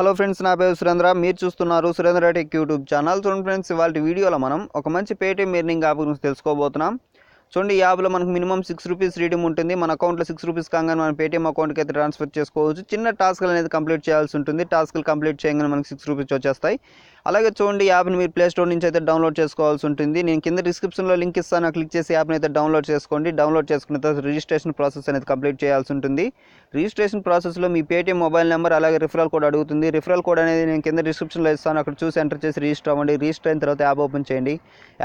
Hello friends, నా పేరు సురేంద్ర. మీరు చూస్తున్నారు సురేంద్ర టెక్ యూట్యూబ్ ఛానల్. చూడండి ఫ్రెండ్స్, ఇవాళ వీడియోలో మనం ఒక మంచి పేటీఎం ఎర్నింగ్ యాప్ గురించి తెలుసుకోబోతున్నాం. చూడండి, ఈ యాప్లో మనకు మినిమం ₹6 రీడీమ్ ఉంటుంది. మన అకౌంట్లో ₹6 కాగానే మన పేటీఎం అకౌంట్కి అయితే ట్రాన్స్ఫర్ చేసుకోవచ్చు. చిన్న టాస్క్లు అనేది కంప్లీట్ చేయాల్సి ఉంటుంది. టాస్క్లు కంప్లీట్ చేయగానే మనకు ₹6 వచ్చేస్తాయి. అలాగే చూడండి, యాప్ని మీరు ప్లే స్టోర్ నుంచి అయితే డౌన్లోడ్ చేసుకోవాల్సి ఉంటుంది. నేను కింద డిస్క్రిప్షన్లో లింక్ ఇస్తాను, క్లిక్ చేసి యాప్ని అయితే డౌన్లోడ్ చేసుకోండి. డౌన్లోడ్ చేసుకున్న తర్వాత రిజిస్ట్రేషన్ ప్రాసెస్ అనేది కంప్లీట్ చేయాల్సి ఉంటుంది. రిజిస్ట్రేషన్ ప్రాసెస్లో మీ పేటీఎం మొబైల్ నెంబర్ అలాగే రిఫరల్ కోడ్ అడుగుతుంది. రిఫరల్ కోడ్ అనేది నేను కింద డిస్క్రిప్షన్లో ఇస్తాను, అక్కడ చూసి ఎంటర్ చేసి రిజిస్టర్ అవ్వండి. రిజిస్టర్ అయిన తర్వాత యాప్ ఓపెన్ చేయండి.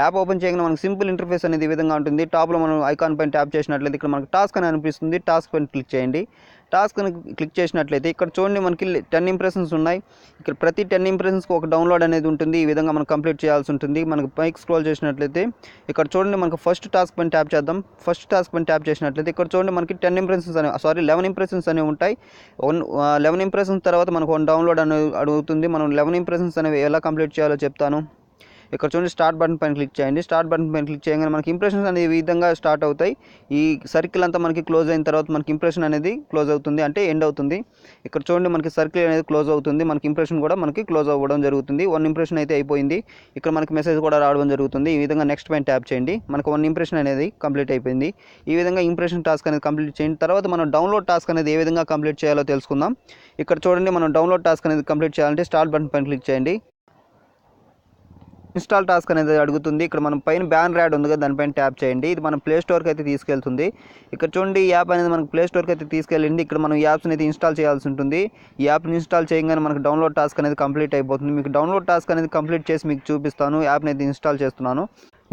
యాప్ ఓపెన్ చేయగానే మనకు సింపుల్ ఇంటర్ఫేస్ అనేది ఈ విధంగా ఉంటుంది. టాప్లో మనం ఐకాన్ పైన ట్యాప్ చేసినట్లయితే ఇక్కడ మనకు టాస్క్ అని అనిపిస్తుంది. టాస్క్ పైన క్లిక్ చేయండి. టాస్క్ని క్లిక్ చేసినట్లయితే ఇక్కడ చూడండి, మనకి 10 ఇంప్రెషన్స్ ఉన్నాయి. ఇక్కడ ప్రతి 10 ఇంప్రెషన్స్కి ఒక డౌన్లోడ్ అనేది ఉంటుంది. ఈ విధంగా మనం కంప్లీట్ చేయాల్సి ఉంటుంది. మనకు పైకి స్క్రోల్ చేసినట్లయితే ఇక్కడ చూడండి, మనకు ఫస్ట్ టాస్క్ పైన ట్యాప్ చేద్దాం. ఫస్ట్ టాస్క్ పైన ట్యాప్ చేసినట్లయితే ఇక్కడ చూడండి, మనకి 10 ఇంప్రెషన్స్ అనే 11 ఇంప్రెషన్స్ అనేవి ఉంటాయి. 11 ఇంప్రెషన్స్ తర్వాత మనకు 1 డౌన్లోడ్ అనేది అడుగుతుంది. మనం 11 ఇంప్రెషన్స్ అనేవి ఎలా కంప్లీట్ చేయాలో చెప్తాను. ఇక్కడ చూడండి, స్టార్ట్ బటన్ పైన క్లిక్ చేయండి. స్టార్ట్ బటన్ పైన క్లిక్ చేయగానే మనకి ఇంప్రెషన్స్ అనేది ఈ విధంగా స్టార్ట్ అవుతాయి. ఈ సర్కిల్ అంతా మనకి క్లోజ్ అయిన తర్వాత మనకి ఇంప్రెషన్ అనేది క్లోజ్ అవుతుంది, అంటే ఎండ్ అవుతుంది. ఇక్కడ చూడండి, మనకి సర్కిల్ అనేది క్లోజ్ అవుతుంది. మనకి ఇంప్రెషన్ కూడా మనకి క్లోజ్ అవ్వడం జరుగుతుంది. 1 ఇంప్రెషన్ అయితే అయిపోయింది. ఇక్కడ మనకి మెసేజ్ కూడా రావడం జరుగుతుంది. ఈ విధంగా నెక్స్ట్ పైన ట్యాప్ చేయండి. మనకు 1 ఇంప్రెషన్ అనేది కంప్లీట్ అయిపోయింది. ఈ విధంగా ఇంప్రెషన్ టాస్క్ అనేది కంప్లీట్ చేయండి. తర్వాత మనం డౌన్లోడ్ టాస్క్ అనేది ఏ విధంగా కంప్లీట్ చేయాలో తెలుసుకుందాం. ఇక్కడ చూడండి, మనం డౌన్లోడ్ టాస్క్ అనేది కంప్లీట్ చేయాలంటే స్టార్ట్ బటన్ పైన క్లిక్ చేయండి. ఇన్స్టాల్ టాస్క్ అనేది అడుగుతుంది. ఇక్కడ మనం పైన బ్యానర్ యాడ్ ఉంది కదా, దానిపైన ట్యాప్ చేయండి. ఇది మనం ప్లే స్టోర్కి అయితే తీసుకెళ్తుంది. ఇక్కడ చూడండి, ఈ యాప్ అనేది మనకు ప్లే స్టోర్కి అయితే తీసుకెళ్ళింది. ఇక్కడ మనం యాప్స్ అనేది ఇన్స్టాల్ చేయాల్సి ఉంటుంది. ఈ యాప్ని ఇన్స్టాల్ చేయగానే మనకు డౌన్లోడ్ టాస్క్ అనేది కంప్లీట్ అయిపోతుంది. మీకు డౌన్లోడ్ టాస్క్ అనేది కంప్లీట్ చేసి మీకు చూపిస్తాను. యాప్ని అయితే ఇన్స్టాల్ చేస్తున్నాను.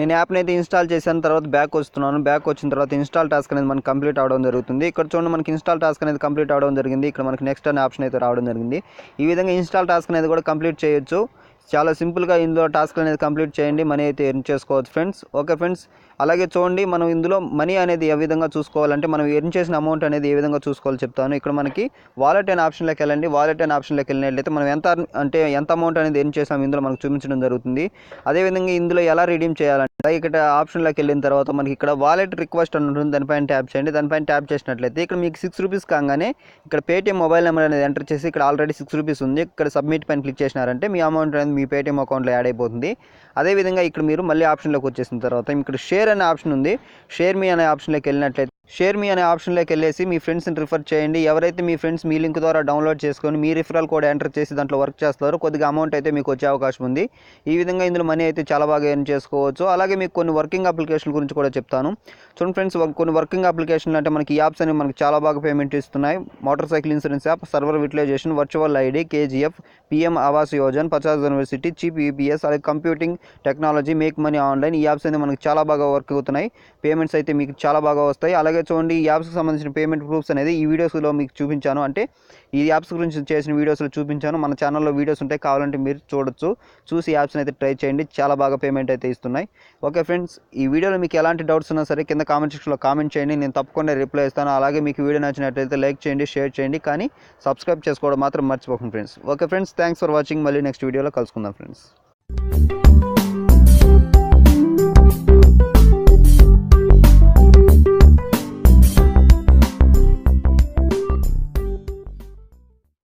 నేను యాప్ని అయితే ఇన్స్టాల్ చేసిన తర్వాత బ్యాక్ వస్తున్నాను. బ్యాక్ వచ్చిన తర్వాత ఇన్స్టాల్ టాస్క్ అనేది మనకి కంప్లీట్ అవడం జరుగుతుంది. ఇక్కడ చూడండి, మనకి ఇన్స్టాల్ టాస్క్ అనేది కంప్లీట్ అవడం జరిగింది. ఇక్కడ మనకి నెక్స్ట్ అనే ఆప్షన్ అయితే రావడం జరిగింది. ఈ విధంగా ఇన్స్టాల్ టాస్క్ అనేది కూడా కంప్లీట్ చేయొచ్చు. చాలా సింపుల్గా ఇందులో టాస్క్ అనేది కంప్లీట్ చేయండి, మనీ అయితే ఎర్న్ చేసుకోవచ్చు ఫ్రెండ్స్. ఓకే ఫ్రెండ్స్, అలాగే చూడండి, మనం ఇందులో మనీ అనేది ఏ విధంగా చూసుకోవాలంటే మనం ఎర్న్ చేసిన అమౌంట్ అనేది ఏ విధంగా చూసుకోవాలో చెప్తాను. ఇక్కడ మనకి వాలెట్ అనే ఆప్షన్లోకి వెళ్ళండి. వాలెట్ అనే ఆప్షన్లోకి వెళ్ళినట్లయితే మనం ఎంత అమౌంట్ అనేది ఎర్న్ చేసాం ఇందులో మనకు చూపించడం జరుగుతుంది. అదేవిధంగా ఇందులో ఎలా రిడీమ్ చేయాలంటే ఇక్కడ ఆప్షన్లోకి వెళ్ళిన తర్వాత మనకి ఇక్కడ వాలెట్ రిక్వెస్ట్ అని ఉంటుంది, దానిపైన ట్యాప్ చేయండి. దానిపైన ట్యాప్ చేసినట్లయితే ఇక్కడ మీకు ₹6 కాగానే ఇక్కడ పేటీఎం మొబైల్ నెంబర్ అనేది ఎంటర్ చేసి ఇక్కడ ఆల్రెడీ ₹6 ఉంది. ఇక్కడ సబ్మిట్ పైన క్లిక్ చేసినారంటే మీ అమౌంట్ అనేది మీ పేటీఎం అకౌంట్లో యాడ్ అయిపోతుంది. అదేవిధంగా ఇక్కడ మీరు మళ్ళీ ఆప్షన్లోకి వచ్చేసిన తర్వాత ఇక్కడ షేర్ అనే ఆప్షన్ ఉంది. షేర్ మీ అనే ఆప్షన్లోకి వెళ్ళినట్లయితే షేర్ మీ అనే ఆప్షన్లోకి వెళ్ళేసి మీ ఫ్రెండ్స్ని రిఫర్ చేయండి. ఎవరైతే మీ ఫ్రెండ్స్ మీ లింక్ ద్వారా డౌన్లోడ్ చేసుకొని మీ రిఫరల్ కోడ్ ఎంటర్ చేసి దాంట్లో వర్క్ చేస్తారో కొద్దిగా అమౌంట్ అయితే మీకు వచ్చే అవకాశం ఉంది. ఈ విధంగా ఇందులో మనీ అయితే చాలా బాగా ఎర్న్ చేసుకోవచ్చు. అలాగే మీకు కొన్ని వర్కింగ్ అప్లికేషన్ గురించి కూడా చెప్తాను. చూడండి ఫ్రెండ్స్, కొన్ని వర్కింగ్ అప్లికేషన్లు అంటే మనకి యాప్స్ అనేవి మనకి చాలా బాగా పేమెంట్ ఇస్తున్నాయి. Motorcycle insurance app, server utilisation, virtual ID, KGF, PM Awas Yojana, 50 university, cheap EPS, అలాగే computing technology, make money online. ఈ యాప్స్ అనేవి మనకి చాలా బాగా వర్క్ అవుతున్నాయి. పేమెంట్స్ అయితే మీకు చాలా బాగా వస్తాయి. అలాగే చూడండి, ఈ యాప్స్కి సంబంధించిన పేమెంట్ ప్రూఫ్స్ అనేది ఈ వీడియోస్లో మీకు చూపించాను, అంటే ఈ యాప్స్ గురించి చేసిన వీడియోస్లో చూపించాను. మన ఛానల్లో వీడియోస్ ఉంటాయి, కావాలంటే మీరు చూడొచ్చు. చూసి యాప్స్ని అయితే ట్రై చేయండి, చాలా బాగా పేమెంట్ అయితే ఇస్తున్నాయి. ఓకే ఫ్రెండ్స్, ఈ వీడియోలో మీకు ఎలాంటి డౌట్స్ ఉన్నా సరే కింద కామెంట్ సెక్షన్లో కామెంట్ చేయండి, నేను తప్పకుండా రిప్లై ఇస్తాను. అలాగే మీకు వీడియో నచ్చినట్లయితే లైక్ చేయండి, షేర్ చేయండి, కానీ సబ్స్క్రైబ్ చేసుకోవడం మాత్రం మర్చిపోకండి friends. Okay friends, thanks for watching. మళ్ళీ నెక్స్ట్ వీడియోలో కలుసుకుందాం ఫ్రెండ్స్.